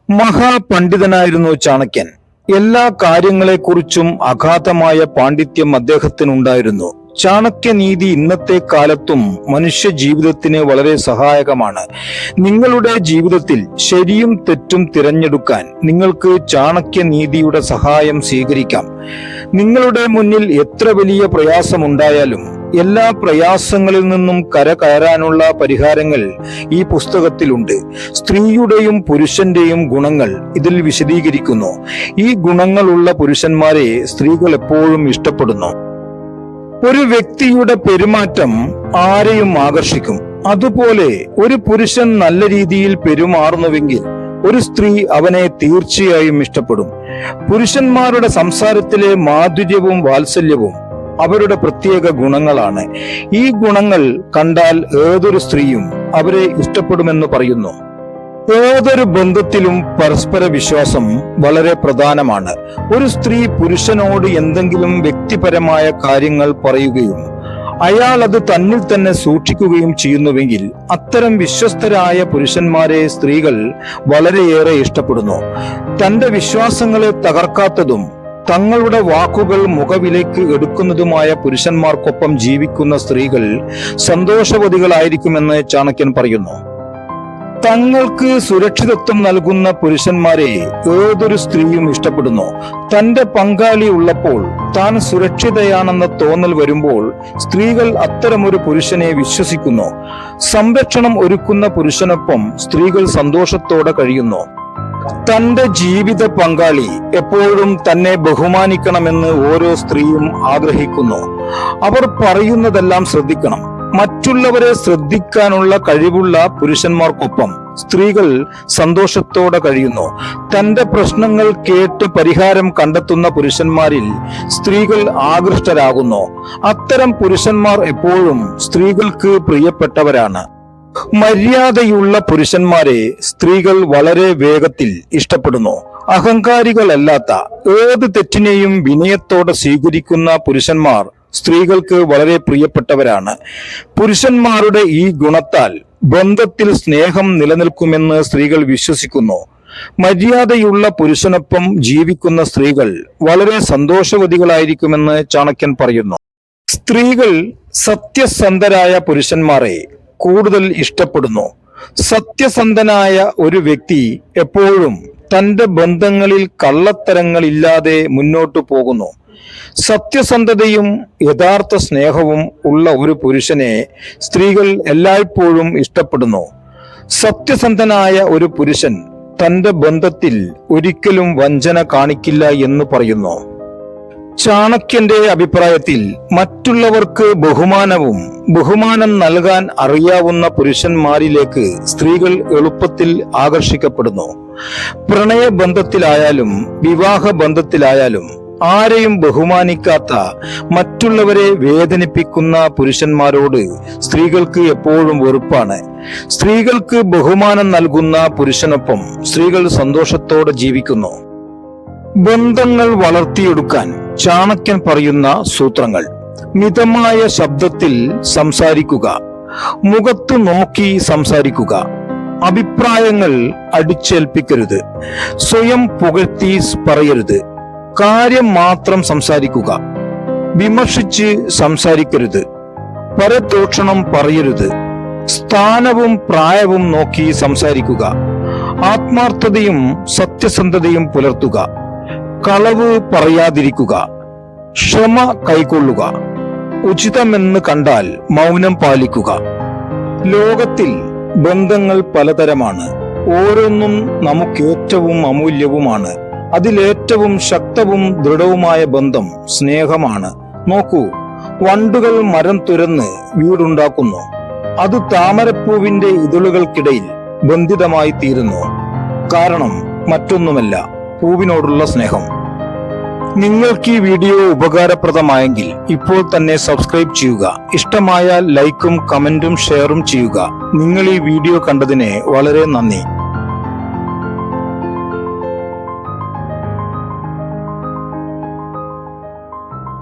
മഹാപണ്ഡിതനായിരുന്നു ചാണക്യൻ. എല്ലാ കാര്യങ്ങളെക്കുറിച്ചും അഗാധമായ പാണ്ഡിത്യം അദ്ദേഹത്തിനുണ്ടായിരുന്നു. ചാണക്യനീതി ഇന്നത്തെ കാലത്തും മനുഷ്യ ജീവിതത്തിന് വളരെ സഹായകമാണ്. നിങ്ങളുടെ ജീവിതത്തിൽ ശരിയും തെറ്റും തിരഞ്ഞെടുക്കാൻ നിങ്ങൾക്ക് ചാണക്യനീതിയുടെ സഹായം സ്വീകരിക്കാം. നിങ്ങളുടെ മുന്നിൽ എത്ര വലിയ പ്രയാസമുണ്ടായാലും എല്ലാ പ്രയാസങ്ങളിൽ നിന്നും കരകയറാനുള്ള പരിഹാരങ്ങൾ ഈ പുസ്തകത്തിലുണ്ട്. സ്ത്രീയുടെയും പുരുഷന്റെയും ഗുണങ്ങൾ ഇതിൽ വിശദീകരിക്കുന്നു. ഈ ഗുണങ്ങളുള്ള പുരുഷന്മാരെ സ്ത്രീകൾ എപ്പോഴും ഇഷ്ടപ്പെടുന്നു. ഒരു വ്യക്തിയുടെ പെരുമാറ്റം ആരെയും ആകർഷിക്കും. അതുപോലെ ഒരു പുരുഷൻ നല്ല രീതിയിൽ പെരുമാറുന്നുവെങ്കിൽ ഒരു സ്ത്രീ അവനെ തീർച്ചയായും ഇഷ്ടപ്പെടും. പുരുഷന്മാരുടെ സംസാരത്തിലെ മാധുര്യവും വാത്സല്യവും അവരുടെ പ്രത്യേക ഗുണങ്ങളാണ്. ഈ ഗുണങ്ങൾ കണ്ടാൽ ഏതൊരു സ്ത്രീയും അവരെ ഇഷ്ടപ്പെടുമെന്ന് പറയുന്നു. ഏതൊരു ബന്ധത്തിലും പരസ്പര വിശ്വാസം വളരെ പ്രധാനമാണ്. ഒരു സ്ത്രീ പുരുഷനോട് എന്തെങ്കിലും വ്യക്തിപരമായ കാര്യങ്ങൾ പറയുകയും അയാൾ അത് തന്നിൽ തന്നെ സൂക്ഷിക്കുകയും ചെയ്യുന്നുവെങ്കിൽ അത്തരം വിശ്വസ്തരായ പുരുഷന്മാരെ സ്ത്രീകൾ വളരെയേറെ ഇഷ്ടപ്പെടുന്നു. തന്റെ വിശ്വാസങ്ങളെ തകർക്കാത്തതും തങ്ങളുടെ വാക്കുകൾ മുഖവിലേക്ക് എടുക്കുന്നതുമായ പുരുഷന്മാർക്കൊപ്പം ജീവിക്കുന്ന സ്ത്രീകൾ സന്തോഷവതികളായിരിക്കുമെന്ന് ചാണക്യൻ പറയുന്നു. തങ്ങൾക്ക് സുരക്ഷിതത്വം നൽകുന്ന പുരുഷന്മാരെ ഏതൊരു സ്ത്രീയും ഇഷ്ടപ്പെടുന്നു. തന്റെ പങ്കാളി ഉള്ളപ്പോൾ താൻ സുരക്ഷിതയാണെന്ന തോന്നൽ വരുമ്പോൾ സ്ത്രീകൾ അത്തരമൊരു പുരുഷനെ വിശ്വസിക്കുന്നു. സംരക്ഷണം ഒരുക്കുന്ന പുരുഷനൊപ്പം സ്ത്രീകൾ സന്തോഷത്തോടെ കഴിയുന്നു. തന്റെ ജീവിത പങ്കാളി എപ്പോഴും തന്നെ ബഹുമാനിക്കണമെന്ന് ഓരോ സ്ത്രീയും ആഗ്രഹിക്കുന്നു. അവർ പറയുന്നതെല്ലാം ശ്രദ്ധിക്കണം. മറ്റുള്ളവരെ ശ്രദ്ധിക്കാനുള്ള കഴിവുള്ള പുരുഷന്മാർക്കൊപ്പം സ്ത്രീകൾ സന്തോഷത്തോടെ കഴിയുന്നു. തന്റെ പ്രശ്നങ്ങൾ കേട്ട് പരിഹാരം കണ്ടെത്തുന്ന പുരുഷന്മാരിൽ സ്ത്രീകൾ ആകൃഷ്ടരാകുന്നു. അത്തരം പുരുഷന്മാർ എപ്പോഴും സ്ത്രീകൾക്ക് പ്രിയപ്പെട്ടവരാണ്. മര്യാദയുള്ള പുരുഷന്മാരെ സ്ത്രീകൾ വളരെ വേഗത്തിൽ ഇഷ്ടപ്പെടുന്നു. അഹങ്കാരികളല്ലാത്ത ഏത് തെറ്റിനെയും വിനയത്തോടെ സ്വീകരിക്കുന്ന പുരുഷന്മാർ സ്ത്രീകൾക്ക് വളരെ പ്രിയപ്പെട്ടവരാണ്. പുരുഷന്മാരുടെ ഈ ഗുണത്താൽ ബന്ധത്തിൽ സ്നേഹം നിലനിൽക്കുമെന്ന് സ്ത്രീകൾ വിശ്വസിക്കുന്നു. മര്യാദയുള്ള പുരുഷനൊപ്പം ജീവിക്കുന്ന സ്ത്രീകൾ വളരെ സന്തോഷവതികളായിരിക്കുമെന്ന് ചാണക്യൻ പറയുന്നു. സ്ത്രീകൾ സത്യസന്ധരായ പുരുഷന്മാരെ കൂടുതൽ ഇഷ്ടപ്പെടുന്നു. സത്യസന്ധനായ ഒരു വ്യക്തി എപ്പോഴും തന്റെ ബന്ധങ്ങളിൽ കള്ളത്തരങ്ങളില്ലാതെ മുന്നോട്ടു പോകുന്നു. സത്യസന്ധതയും യഥാർത്ഥ സ്നേഹവും ഉള്ള ഒരു പുരുഷനെ സ്ത്രീകൾ എല്ലായ്പ്പോഴും ഇഷ്ടപ്പെടുന്നു. സത്യസന്ധനായ ഒരു പുരുഷൻ തന്റെ ബന്ധത്തിൽ ഒരിക്കലും വഞ്ചന കാണിക്കില്ല എന്ന് പറയുന്നു. ചാണക്യന്റെ അഭിപ്രായത്തിൽ മറ്റുള്ളവർക്ക് ബഹുമാനം നൽകാൻ അറിയാവുന്ന പുരുഷന്മാരിലേക്ക് സ്ത്രീകൾ എളുപ്പത്തിൽ ആകർഷിക്കപ്പെടുന്നു. പ്രണയബന്ധത്തിലായാലും വിവാഹ ബന്ധത്തിലായാലും ആരെയും ബഹുമാനിക്കാത്ത, മറ്റുള്ളവരെ വേദനിപ്പിക്കുന്ന പുരുഷന്മാരോട് സ്ത്രീകൾക്ക് എപ്പോഴും വെറുപ്പാണ്. സ്ത്രീകൾക്ക് ബഹുമാനം നൽകുന്ന പുരുഷനൊപ്പം സ്ത്രീകൾ സന്തോഷത്തോടെ ജീവിക്കുന്നു. ബന്ധങ്ങൾ വളർത്തിയെടുക്കാൻ ചാണക്യൻ പറയുന്ന സൂത്രങ്ങൾ: മിതമായ ശബ്ദത്തിൽ സംസാരിക്കുക, മുഖത്ത് നോക്കി സംസാരിക്കുക, അഭിപ്രായങ്ങൾ അടിച്ചേൽപ്പിക്കരുത്, സ്വയം പുകഴ്ത്തി പറയരുത്, കാര്യം മാത്രം സംസാരിക്കുക, വിമർശിച്ച് സംസാരിക്കരുത്, പരദൂഷണം പറയരുത്, സ്ഥാനവും പ്രായവും നോക്കി സംസാരിക്കുക, ആത്മാർത്ഥതയും സത്യസന്ധതയും പുലർത്തുക, കളവ് പറയാതിരിക്കുക, ക്ഷമ കൈക്കൊള്ളുക, ഉചിതമെന്ന് കണ്ടാൽ മൗനം പാലിക്കുക. ലോകത്തിൽ ബന്ധങ്ങൾ പലതരമാണ്. ഓരോന്നും നമുക്കേറ്റവും അമൂല്യവുമാണ്. അതിലേറ്റവും ശക്തവും ദൃഢവുമായ ബന്ധം സ്നേഹമാണ്. നോക്കൂ, വണ്ടുകൾ മരം തുരന്ന് വീടുണ്ടാക്കുന്നു. അത് താമരപ്പൂവിന്റെ ഇതളുകൾക്കിടയിൽ ബന്ധിതമായി തീരുന്നു. കാരണം മറ്റൊന്നുമല്ല, പൂവിനോടുള്ള സ്നേഹം. നിങ്ങൾക്ക് ഈ വീഡിയോ ഉപകാരപ്രദമായെങ്കിൽ ഇപ്പോൾ തന്നെ സബ്സ്ക്രൈബ് ചെയ്യുക. ഇഷ്ടമായാൽ ലൈക്കും കമന്റും ഷെയറും ചെയ്യുക. നിങ്ങൾ ഈ വീഡിയോ കണ്ടതിന് വളരെ നന്ദി.